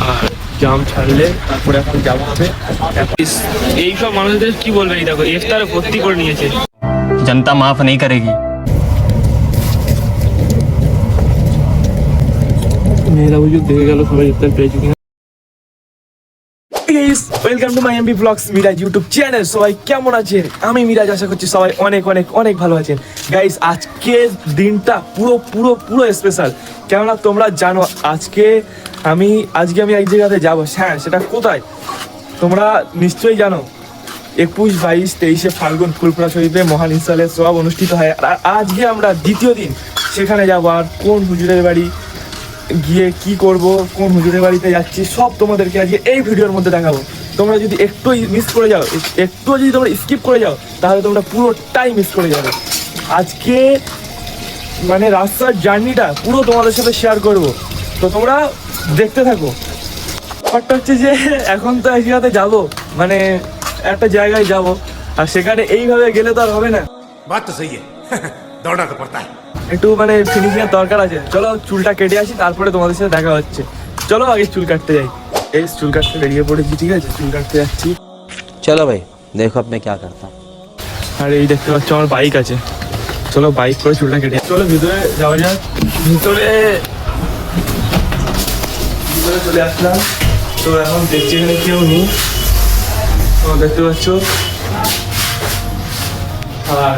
আর জাম ছাড়লে তারপরে এখন যাওয়া হবে। এইসব মানুষদের কি বলবে, এই দেখো ইফতার ভর্তি করে নিয়েছে। जनता माफ नहीं करेगी। মেয়েরা বুঝে দেখে গেল সবাই ইফতার পেয়েছে কিনা। Welcome to my MB blogs Miraj YouTube channel. সবাই কেমন আছেন? আমি মিরাজ, আশা করছি সবাই অনেক অনেক অনেক ভালো আছেন। গাইস, আজকের দিনটা পুরো পুরো পুরো স্পেশাল। কেননা তোমরা জানো আজকে আমি এক জায়গাতে যাবো। হ্যাঁ, সেটা কোথায় তোমরা নিশ্চয়ই জানো। 21, 22, 23 ফাল্গুন ফুলপুরা শরীফে মহান ইনশাল্লাহ সওয়াব অনুষ্ঠিত হয়। আর আজকে আমরা দ্বিতীয় দিন সেখানে যাবো। আর কোন হুজুরের বাড়ি গিয়ে কি করব, কোন হুজুরের বাড়িতে যাচ্ছি, সব তোমাদেরকে আজকে এই ভিডিওর মধ্যে দেখাবো। তোমরা যদি একটু মিস করে যাও, একটু যদি তোমরা স্কিপ করে যাও, তাহলে তোমরা পুরোটাই মিস করে যাবে। আজকে মানে রাস্তার জার্নিটা পুরো তোমাদের সাথে শেয়ার করব, তো তোমরা দেখতে থাকো। ব্যাপারটা হচ্ছে যে এখন তো এক জায়গাতে যাবো, মানে একটা জায়গায় যাব, আর সেখানে এইভাবে গেলে তো আর হবে না। बात तो सही है दौड़ना तो पड़ता है। একটু মানে ফিনিশিং এর দরকার আছে। চলো চুলটা কেটে আসি, তারপরে তোমাদের সাথে দেখা হচ্ছে। চলো আগে চুল কাটতে যাই। এই চুল কাটতে বেরিয়ে পড়েছি, ঠিক আছে? চুল কাটতে যাচ্ছি। चलो भाई देखो अब मैं क्या करता हूँ। আর এই দেখতে পাচ্ছ আমার বাইক আছে। চলো বাইক করে চুলটা কেটে চলো ভিতরে যাওয়া যাক। ভিতরে চলে আসলাম। তো এখন দেখছি এখানে কেউ নেই, তো দেখতে পাচ্ছ। আর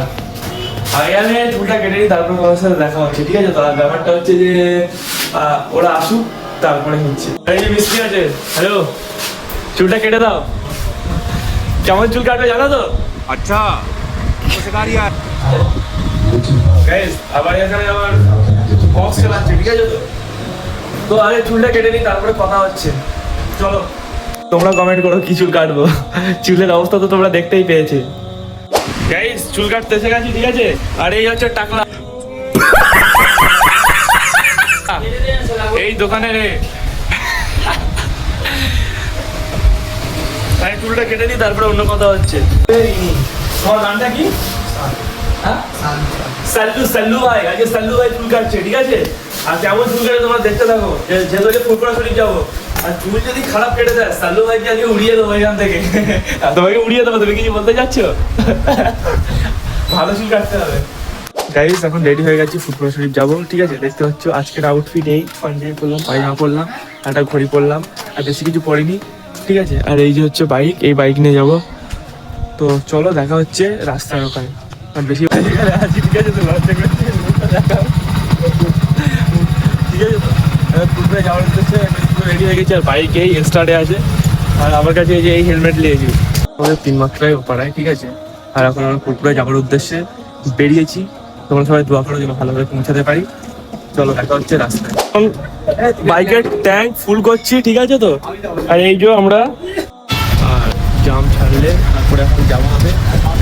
আগে আমি চুলটা কেটে নিই, তারপরে তোমার সাথে দেখা হচ্ছে, ঠিক আছে? তো আর ব্যাপারটা হচ্ছে যে ওরা আসুক, তারপরে হচ্ছে। এই যে মিস্ত্রি আছে, হ্যালো, চুলটা কেটে দাও। কেমন চুল কাটবে জানো তো? अच्छा सिखा रही है। গাইস, আবার এখানে আমার বক্স চালাচ্ছে, ঠিক আছে? তো আগে চুলটা কেটে নিই, তারপরে কথা হচ্ছে। চলো, তোমরা কমেন্ট করো কি চুল কাটবো। চুলের অবস্থা তো তোমরা দেখতেই পেয়েছে। গাইস, চুল কাটতে এসে গেছি, ঠিক আছে? আর এই হচ্ছে টাকলা, এই দোকানে রে। তাই চুলটা কেটে নিই, তারপরে অন্য কথা হচ্ছে। তোমার নামটা কি? সাল্লু, সাল্লু ভাই। আজকে সাল্লু ভাই চুল কাটছে, ঠিক আছে? আর কেমন চুল কাটে তোমরা দেখতে থাকো। যেহেতু ফুলপুরা শরীফ যাবো, আর চুল যদি খারাপ কেটে দেয়, সাল্লু ভাইকে আজকে উড়িয়ে দেবো এখান থেকে। তোমাকে উড়িয়ে দেবো। তুমি কিছু বলতে চাচ্ছ? ভালো চুল কাটতে হবে। গাইস, এখন রেডি হয়ে গেছি, ফুলপুরা শরীফ যাবো, ঠিক আছে? দেখতে পাচ্ছ আজকের আউটফিট এই পাঞ্জাবি পরলাম, পায়জামা পরলাম, একটা ঘড়ি পরলাম, আর বেশি কিছু পরিনি, ঠিক আছে? আর এই যে হচ্ছে বাইক, এই বাইক নিয়ে যাবো। তো চলো দেখা হচ্ছে রাস্তার ওখানে। আর বেশি ঠিক আছে তো, ঠিক আছে তো। ফুলপুরে যাওয়ার উদ্দেশ্যে রেডি হয়ে গেছে, আর বাইক এই স্টার্টে আছে। আর আমার কাছে এই যে এই হেলমেট নিয়েছি, আমাদের 3 মাত্রায় পাড়ায়, ঠিক আছে? আর এখন আমরা ফুলপুরে যাওয়ার উদ্দেশ্যে বেরিয়েছি। তোমরা সবাই দোয়া করো যেন ভালোভাবে পৌঁছাতে পারি। চলো দেখা হচ্ছে রাস্তায়। বাইকের ট্যাঙ্ক ফুল করছি, ঠিক আছে তো? আর এই যে আমরা জাম ছাড়লে তারপরে এখন যাওয়া হবে।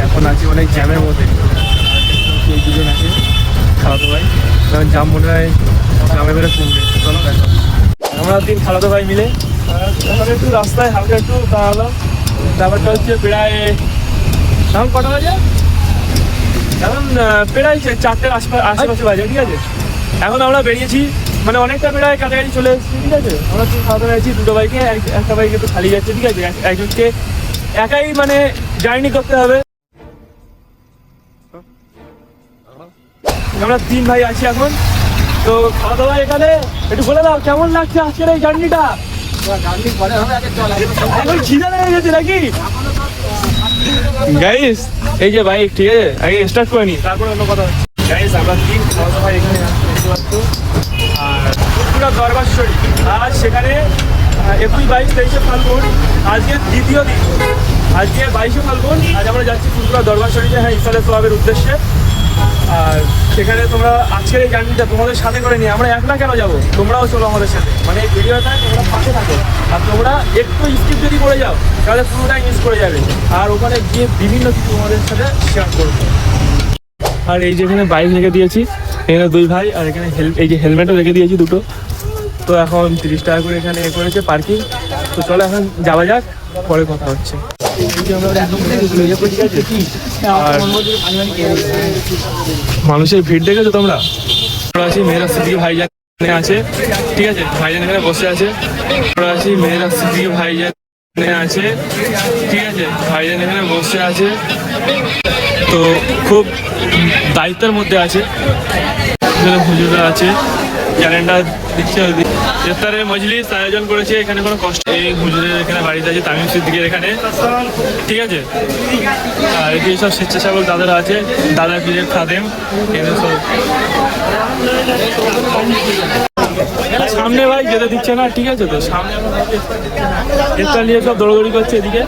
এখন আছি অনেক জ্যামের মধ্যে। এই দুজন আছে খালাতো ভাই, কারণ জাম মনে হয় জামে বেড়ে কমবে। চলো দেখো, আমরা 3 খালাতো ভাই মিলে এখন একটু রাস্তায় হালকা একটু দাঁড়ালাম। ব্যাপারটা হচ্ছে প্রায় এখন কটা বাজে? এখন প্রায় 4টের আশেপাশে বাজে, ঠিক আছে? এখন আমরা বেরিয়েছি, মানে অনেকটা প্রায় কাছাকাছি চলে এসেছি, ঠিক আছে? আমরা 3 খালাতো ভাই আছি, 2টো বাইকে, একটা বাইকে তো খালি যাচ্ছে, ঠিক আছে? একজনকে একাই মানে জার্নি করতে হবে। আমরা 3 ভাই আছি এখন। তো খাওয়া দাওয়া এখানে একটু বলে দাও, কেমন লাগছে আজকের এই জার্নিটা? এখন খিদে লেগে গেছে নাকি? গাইস, এই যে বাইক, ঠিক আছে? আগে স্টার্ট করে নি, তারপরে অন্য কথা হচ্ছে। গাইস, আমরা 3 খাওয়া দাওয়া এখানে দেখতে পাচ্ছ। আর ফুলপুরা দরবার শরীফ, আর সেখানে 21, 22, 23 ফাল্গুন আজকে দ্বিতীয় দিন। আজকে 22 ফাল্গুন, আজ আমরা যাচ্ছি ফুলপুরা দরবার শরীফে, হ্যাঁ, ইফতারের সওয়াবের উদ্দেশ্যে। আর সেখানে তোমরা আজকের এই জার্নিটা তোমাদের সাথে করে নিয়ে আমরা একলা কেন যাবো, তোমরাও চলো আমাদের সাথে। মানে এই ভিডিওটা তোমরা পাশে থাকো, আর তোমরা একটু স্কিপ যদি করে যাও তাহলে পুরোটাই মিস করে যাবে। আর ওখানে গিয়ে বিভিন্ন কিছু তোমাদের সাথে শেয়ার করবো। আর এই যে এখানে বাইক রেখে দিয়েছি, এখানে 2 ভাই, আর এখানে এই যে হেলমেটও রেখে দিয়েছি 2টো। তো এখন 30 টাকা করে এখানে করেছে পার্কিং। তো চলো এখন যাওয়া যাক, পরে কথা হচ্ছে। মানুষের ভিড় দেখেছো তোমরা? আছি মেয়েরা সিটি ভাই এখানে আছে, ঠিক আছে, ভাইজান এখানে বসে আছে। আমরা আছি মেয়েরা স্ত্রী, ভাইজান এখানে আছে, ঠিক আছে, ভাইজান এখানে বসে আছে। তো খুব দায়িত্বের মধ্যে আছে। এখানে হুজুরা আছে, ক্যালেন্ডার দিচ্ছে। ইফতারের মজলিস আয়োজন করেছে, এখানে কোনো কষ্ট। এই হুজুরের এখানে বাড়িতে আছে তামিম সিদ্দিকের এখানে, ঠিক আছে। আর এদিকে সব স্বেচ্ছাসেবক দাদারা আছে, দাদা পীরের খাদেম এদের সব। সামনে ভাই যেতে দিচ্ছে না, ঠিক আছে। তো সামনে ইফতার নিয়ে সব দৌড়দৌড়ি করছে এদিকে।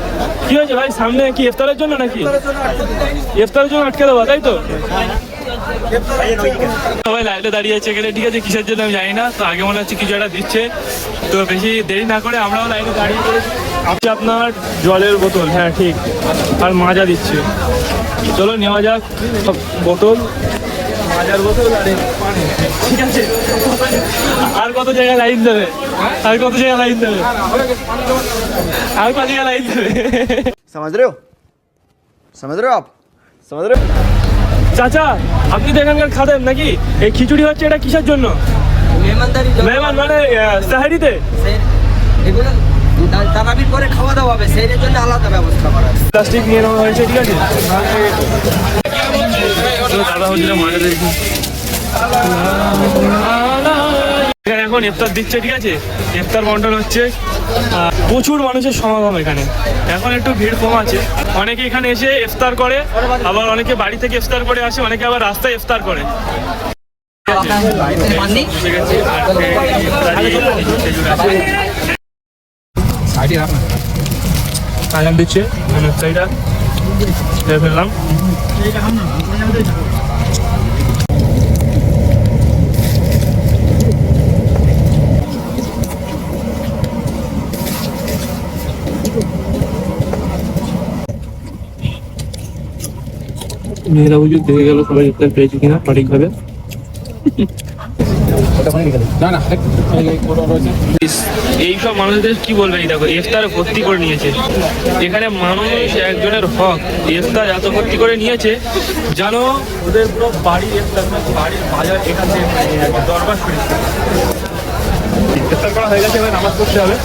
কি হয়েছে ভাই, সামনে কি ইফতারের জন্য নাকি? ইফতারের জন্য আটকে দেবো, তাই তো? সবাই লাইনে দাঁড়িয়ে আছে এখানে, ঠিক আছে। কিসের জন্য আমি জানি না, তো আগে মনে হচ্ছে কিছু একটা দিচ্ছে। তো বেশি দেরি না করে আমরাও লাইনে দাঁড়িয়ে পড়েছি। আপনার জলের বোতল, হ্যাঁ ঠিক, আর মাজা দিচ্ছে। চলো নেওয়া যাক সব বোতল, মাজার বোতল আর পানি, ঠিক আছে। আর কত জায়গায় লাইন দেবে, আর কত জায়গায় লাইন দেবে, আর কত জায়গায় লাইন দেবে। समझ रहे हो आप समझ रहे हो। চাচা, আপনি তো এখানকার খাদেম নাকি? এই খিচুড়ি হচ্ছে, এটা কিসের জন্য? মেহমান মানে সাহারিতে এগুলো তারাবির পরে খাওয়া দাওয়া হবে, সেই জন্য আলাদা ব্যবস্থা করা আছে। প্লাস্টিক নিয়ে নেওয়া হয়েছে, ঠিক আছে। দাদা হচ্ছে মাঝে দেখি এখানে এখন ইফতার দিচ্ছে, ঠিক আছে। ইফতার বন্টন হচ্ছে। প্রচুর মানুষের সমাগম এখানে, এখন একটু ভিড় কম আছে। অনেকে এখানে এসে ইফতার করে, আবার অনেকে বাড়ি থেকে ইফতার করে আসে, অনেকে আবার রাস্তায় ইফতার করে। আজান দিচ্ছে, ইফতারিটা ফেললাম। মেয়েরা বুঝে দেখে গেল সবাই ইফতার পেয়েছে কিনা সঠিকভাবে। এইসব মানুষদের কি বলবে, এই দেখো ইফতার ভর্তি করে নিয়েছে এখানে। মানুষ একজনের হক, ইফতার এত ভর্তি করে নিয়েছে জানো, ওদের পুরো বাড়ির ইফতার, বাড়ির বাজার এখান থেকে দরবার শরীফ। ইফতার করা হয়ে গেছে, এবার নামাজ পড়তে হবে।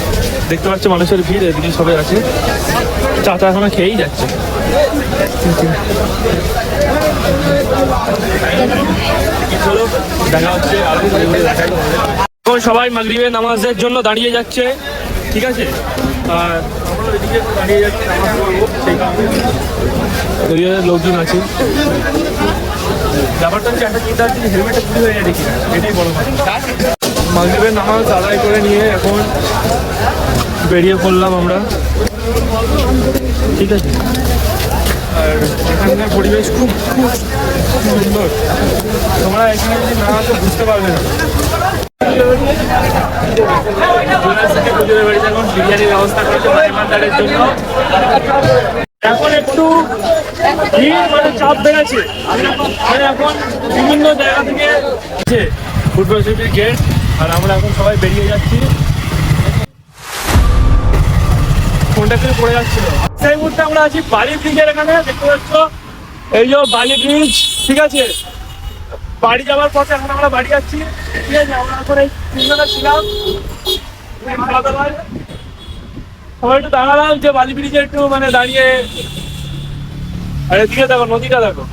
দেখতে পাচ্ছ মানুষের ভিড়, এদিকে সবাই আছে। চাচা এখনো খেয়েই যাচ্ছে। দেখা হচ্ছে এখন সবাই মাগরিবের নামাজের জন্য দাঁড়িয়ে যাচ্ছে, ঠিক আছে। আর আমরা এদিকে দাঁড়িয়ে যাচ্ছি নামাজ পড়বো, সেই কারণে লোকজন আছে। ব্যাপারটা হচ্ছে একটা চিন্তা হচ্ছে হেলমেটটা চুরি হয়ে যায় দেখি, এটাই বড় কথা। মাগরিবের নামাজ আদায় করে নিয়ে এখন বেরিয়ে পড়লাম আমরা, ঠিক আছে। আর এখানকার পরিবেশ খুব খুব সুন্দর, তোমরা এখানে যদি না আসো বুঝতে পারবে না। বাড়িতে এখন বিরিয়ানির ব্যবস্থা করেছে মেহমানদারের জন্য। এখন একটু ভিড় মানে চাপ বেড়েছে, মানে এখন বিভিন্ন জায়গা থেকে ফুটবল শিল্পীর গেট। আর আমরা এখন সবাই বেরিয়ে যাচ্ছি। ফোনটা করে পড়ে যাচ্ছিল। সেই মুহূর্তে আমরা আছি বালি ব্রিজের এখানে, দেখতে পাচ্ছ এই যে বালি ব্রিজ, ঠিক আছে। বাড়ি যাওয়ার পথে এখন আমরা বাড়ি যাচ্ছি, ঠিক আছে। আমরা এখন এই তিনজনে ছিলাম, সবাই একটু দাঁড়ালাম যে বালি ব্রিজে একটু মানে দাঁড়িয়ে। আর এদিকে দেখো নদীটা দেখো,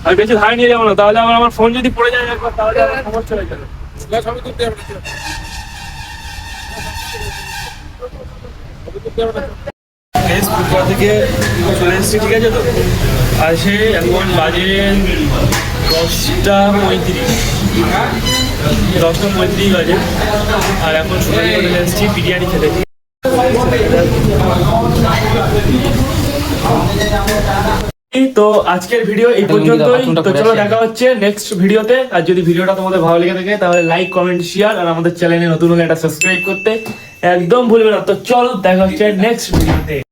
আর বেশি ধারে নিয়ে যাবো না, তাহলে আমার ফোন যদি পড়ে যায় একবার তাহলে আমার সমস্যা হয়ে যাবে। ফুটবল থেকে চলে এসেছি, ঠিক আছে। তো আর সে এখন বাজে 10:35 বাজে। আর এখন সবাই চলে এসেছি বিরিয়ানি খেতে। তো আজকের ভিডিও এই পর্যন্তই। তো চলো দেখা হচ্ছে নেক্সট ভিডিওতে। আর যদি ভিডিওটা তোমাদের ভালো লেগে থাকে তাহলে লাইক, কমেন্ট, শেয়ার, আর আমাদের চ্যানেলে নতুন হলে এটা সাবস্ক্রাইব করতে একদম ভুলবে না। তো চলো দেখা হচ্ছে নেক্সট ভিডিওতে।